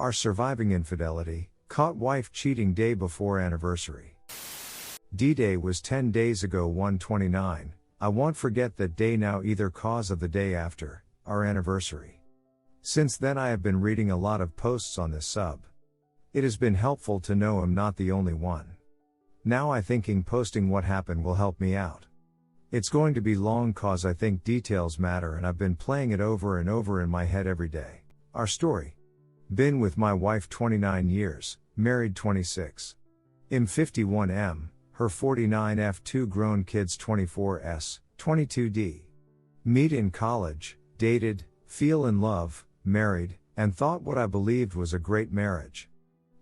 Are surviving infidelity, caught wife cheating day before anniversary. D-Day was 10 days ago 129, I won't forget that day now either cause of the day after, our anniversary. Since then I have been reading a lot of posts on this sub. It has been helpful to know I'm not the only one. Now I thinking posting what happened will help me out. It's going to be long cause I think details matter and I've been playing it over and over in my head every day. Our story. Been with my wife 29 years, married 26. I'm 51M, her 49F, 2 grown kids 24S, 22D. Meet in college, dated, feel in love, married, and thought what I believed was a great marriage.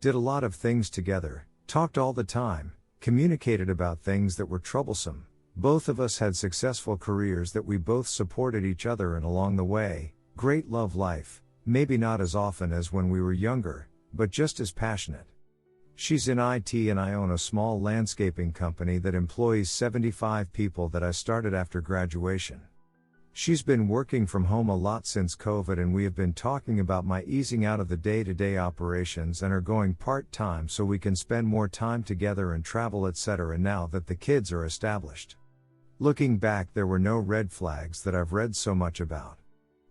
Did a lot of things together, talked all the time, communicated about things that were troublesome. Both of us had successful careers that we both supported each other in along the way, great love life. Maybe not as often as when we were younger, but just as passionate. She's in IT and I own a small landscaping company that employs 75 people that I started after graduation. She's been working from home a lot since COVID and we have been talking about my easing out of the day-to-day operations and are going part-time so we can spend more time together and travel etc. now that the kids are established. Looking back, there were no red flags that I've read so much about.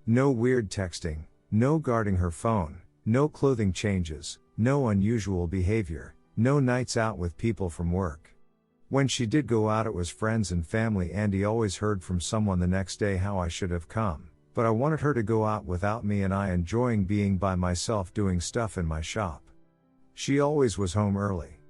No weird texting. No guarding her phone, no clothing changes, no unusual behavior, no nights out with people from work. When she did go out it was friends and family. Andy always heard from someone the next day how I should have come, but I wanted her to go out without me and I enjoying being by myself doing stuff in my shop. She always was home early.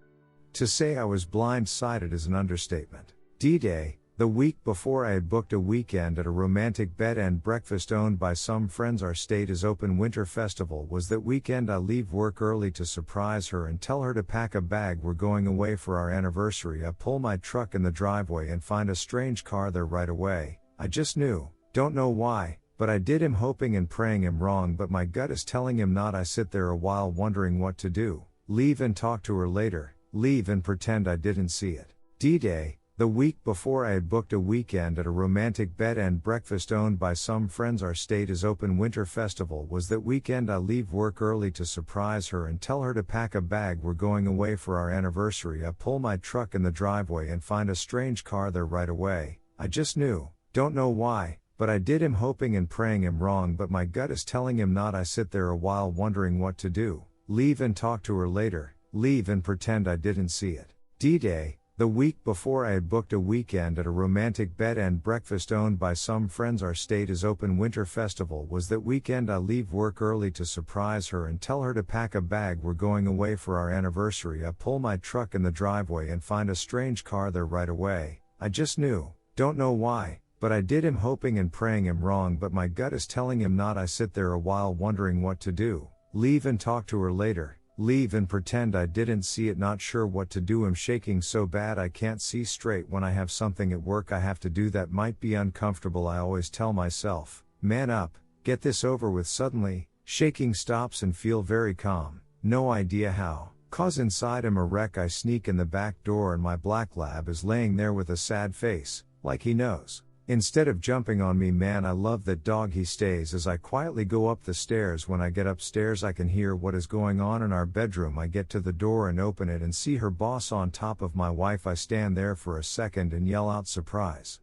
To say I was blindsided is an understatement. D-Day. The week before I had booked a weekend at a romantic bed and breakfast owned by some friends. Our state is open winter festival was that weekend. I leave work early to surprise her and tell her to pack a bag. We're going away for our anniversary. I pull my truck in the driveway and find a strange car there right away. I just knew, don't know why, but I did. Him hoping and praying I'm wrong but my gut is telling him not. I sit there a while wondering what to do. Leave and talk to her later, leave and pretend I didn't see it. D-Day. The week before I had booked a weekend at a romantic bed and breakfast owned by some friends. Our state is open winter festival was that weekend. I leave work early to surprise her and tell her to pack a bag. We're going away for our anniversary. I pull my truck in the driveway and find a strange car there right away. I just knew, don't know why, but I did. Him hoping and praying I'm wrong but my gut is telling him not. I sit there a while wondering what to do. Leave and talk to her later, leave and pretend I didn't see it. D-Day. The week before I had booked a weekend at a romantic bed and breakfast owned by some friends. Our state is open winter festival was that weekend. I leave work early to surprise her and tell her to pack a bag. We're going away for our anniversary. I pull my truck in the driveway and find a strange car there right away. I just knew, don't know why, but I did. Him hoping and praying I'm wrong but my gut is telling him not. I sit there a while wondering what to do. Leave and talk to her later. Leave and pretend I didn't see it. Not sure what to do. I'm shaking so bad I can't see straight. When I have something at work I have to do that might be uncomfortable. I always tell myself, man up, get this over with. Suddenly, shaking stops and feel very calm. No idea how, cause inside I'm a wreck. I sneak in the back door and my black lab is laying there with a sad face, like he knows. Instead of jumping on me, man I love that dog. He stays as I quietly go up the stairs. When I get upstairs I can hear what is going on in our bedroom. I get to the door and open it and see her boss on top of my wife. I stand there for a second and yell out surprise.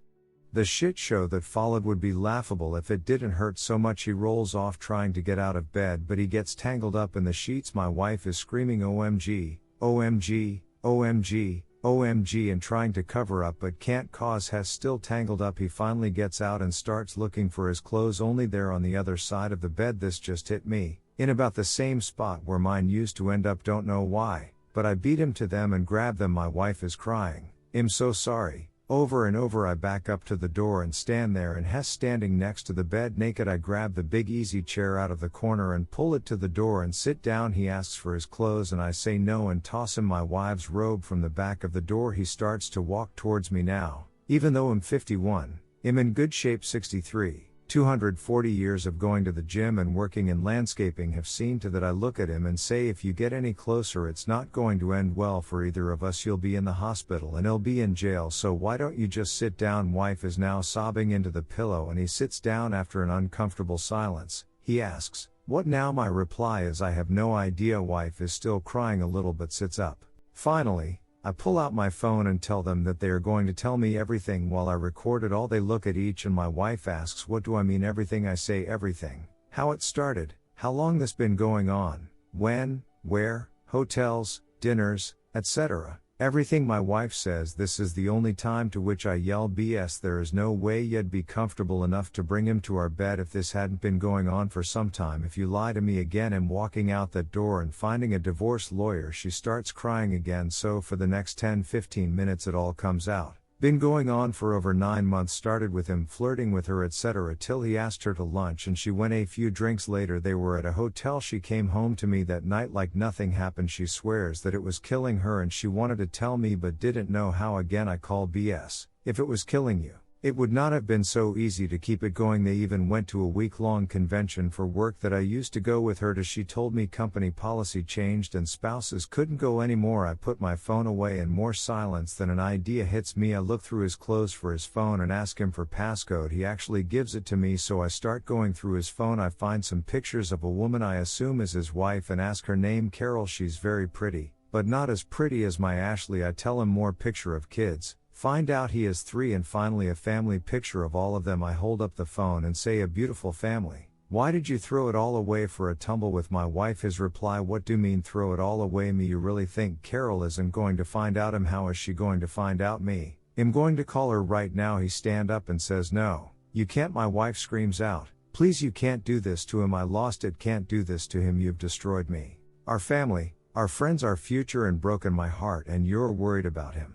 The shit show that followed would be laughable if it didn't hurt so much. He rolls off trying to get out of bed but he gets tangled up in the sheets. My wife is screaming OMG, OMG, OMG, OMG and trying to cover up but can't cause has still tangled up. He finally gets out and starts looking for his clothes, only they're on the other side of the bed. This just hit me, in about the same spot where mine used to end up. Don't know why, but I beat him to them and grab them. My wife is crying, I'm so sorry. Over and over I back up to the door and stand there and Hess standing next to the bed naked. I grab the big easy chair out of the corner and pull it to the door and sit down. He asks for his clothes and I say no and toss him my wife's robe from the back of the door. He starts to walk towards me now. Even though I'm 51, I'm in good shape. 63, 240 years of going to the gym and working in landscaping have seen to that. I look at him and say, if you get any closer it's not going to end well for either of us. You'll be in the hospital and he'll be in jail, so why don't you just sit down? Wife is now sobbing into the pillow and he sits down. After an uncomfortable silence, he asks, What now? My reply is I have no idea. Wife is still crying a little but sits up. Finally, I pull out my phone and tell them that they are going to tell me everything while I record it all. They look at each and my wife asks, what do I mean everything? I say everything. How it started, how long this been going on, when, where, hotels, dinners, etc. Everything. My wife says this is the only time, to which I yell BS. There is no way you'd be comfortable enough to bring him to our bed if this hadn't been going on for some time. If you lie to me again. I'm walking out that door and finding a divorce lawyer. She starts crying again. So for the next 10-15 minutes it all comes out. Been going on for over 9 months. Started with him flirting with her etc. till he asked her to lunch and she went. A few drinks later they were at a hotel. She came home to me that night like nothing happened. She swears that it was killing her and she wanted to tell me but didn't know how. Again I call BS. If it was killing you, it would not have been so easy to keep it going. They even went to a week-long convention for work that I used to go with her to. She told me company policy changed and spouses couldn't go anymore. I put my phone away and more silence. Then an idea hits me. I look through his clothes for his phone and ask him for passcode. He actually gives it to me, so I start going through his phone. I find some pictures of a woman I assume is his wife and ask her name. Carol. She's very pretty, but not as pretty as my Ashley. I tell him more. Picture of kids. Find out he has 3 and finally a family picture of all of them. I hold up the phone and say, a beautiful family. Why did you throw it all away for a tumble with my wife? His reply, what do you mean throw it all away? Me, you really think Carol isn't going to find out him? How is she going to find out me? I'm going to call her right now. He stand up and says, no, you can't. My wife screams out, please, you can't do this to him. I lost it. Can't do this to him. You've destroyed me, our family, our friends, our future, and broken my heart, and you're worried about him.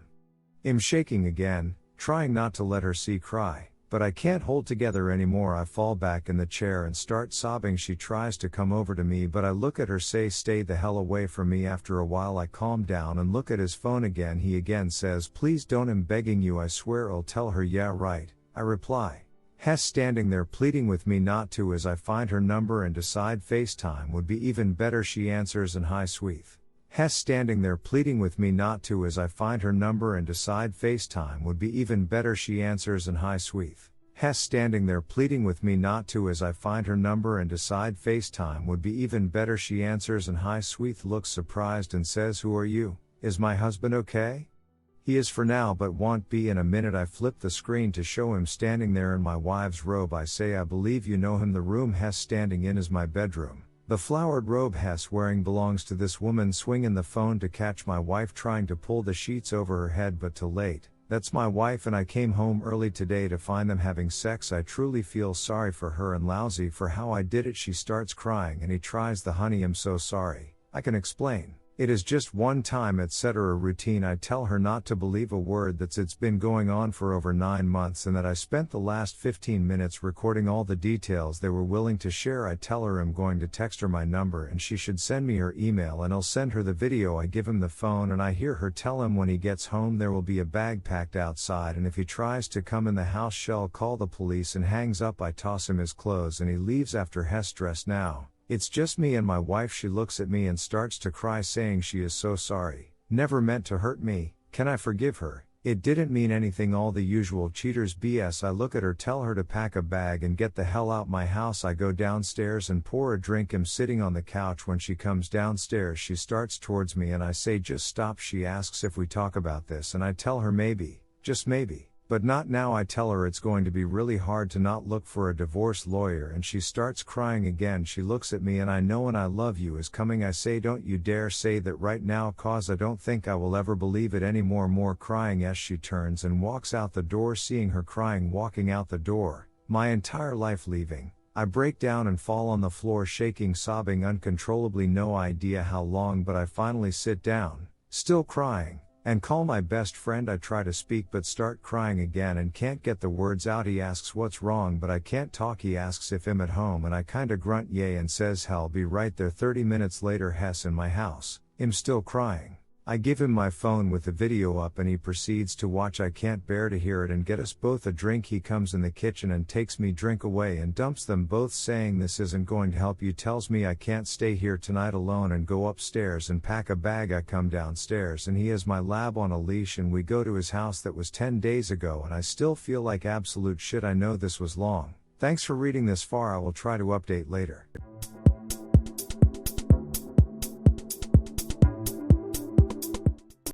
I'm shaking again, trying not to let her see cry, but I can't hold together anymore. I fall back in the chair and start sobbing. She tries to come over to me, but I look at her, say, stay the hell away from me. After a while I calm down and look at his phone again. He again says, please don't. I'm begging you, I swear. I'll tell her. Yeah, right, I reply. Hess standing there pleading with me not to as I find her number and decide FaceTime would be even better. She answers and hi sweet. Hess standing there pleading with me not to as I find her number and decide FaceTime would be even better. She answers and hi sweet. Hess standing there pleading with me not to as I find her number and decide FaceTime would be even better. She answers and hi sweet. Looks surprised and says, who are you? Is my husband okay? He is for now but won't be in a minute. I flip the screen to show him standing there in my wife's robe. I say, I believe you know him. The room Hess standing in is my bedroom. The flowered robe Hess wearing belongs to this woman. Swinging the phone to catch my wife trying to pull the sheets over her head but too late. That's my wife and I came home early today to find them having sex. I truly feel sorry for her and lousy for how I did it. She starts crying and he tries the honey, I'm so sorry. I can explain. It is just one time etc. routine. I tell her not to believe a word. It's been going on for over 9 months and that I spent the last 15 minutes recording all the details they were willing to share. I tell her I'm going to text her my number and she should send me her email and I'll send her the video. I give him the phone and I hear her tell him when he gets home there will be a bag packed outside and if he tries to come in the house she'll call the police and hangs up. I toss him his clothes and he leaves. After Hess dressed now, it's just me and my wife. She looks at me and starts to cry saying she is so sorry, never meant to hurt me, can I forgive her, it didn't mean anything, all the usual cheaters BS. I look at her, tell her to pack a bag and get the hell out my house. I go downstairs and pour a drink. I'm sitting on the couch. When she comes downstairs she starts towards me and I say just stop. She asks if we talk about this and I tell her maybe, just maybe. But not now. I tell her it's going to be really hard to not look for a divorce lawyer and she starts crying again. She looks at me and I know and I love you is coming. I say don't you dare say that right now cause I don't think I will ever believe it anymore. More crying as she turns and walks out the door. Seeing her crying walking out the door, my entire life leaving, I break down and fall on the floor shaking, sobbing uncontrollably. No idea how long but I finally sit down, still crying, and call my best friend. I try to speak but start crying again and can't get the words out. He asks what's wrong but I can't talk. He asks if I'm at home and I kinda grunt yay and says hell be right there. 30 minutes later Hess in my house, I'm still crying. I give him my phone with the video up and he proceeds to watch. I can't bear to hear it and get us both a drink. He comes in the kitchen and takes me drink away and dumps them both saying this isn't going to help you. Tells me I can't stay here tonight alone and go upstairs and pack a bag. I come downstairs and he has my lab on a leash and we go to his house. That was 10 days ago and I still feel like absolute shit. I know this was long. Thanks for reading this far. I will try to update later.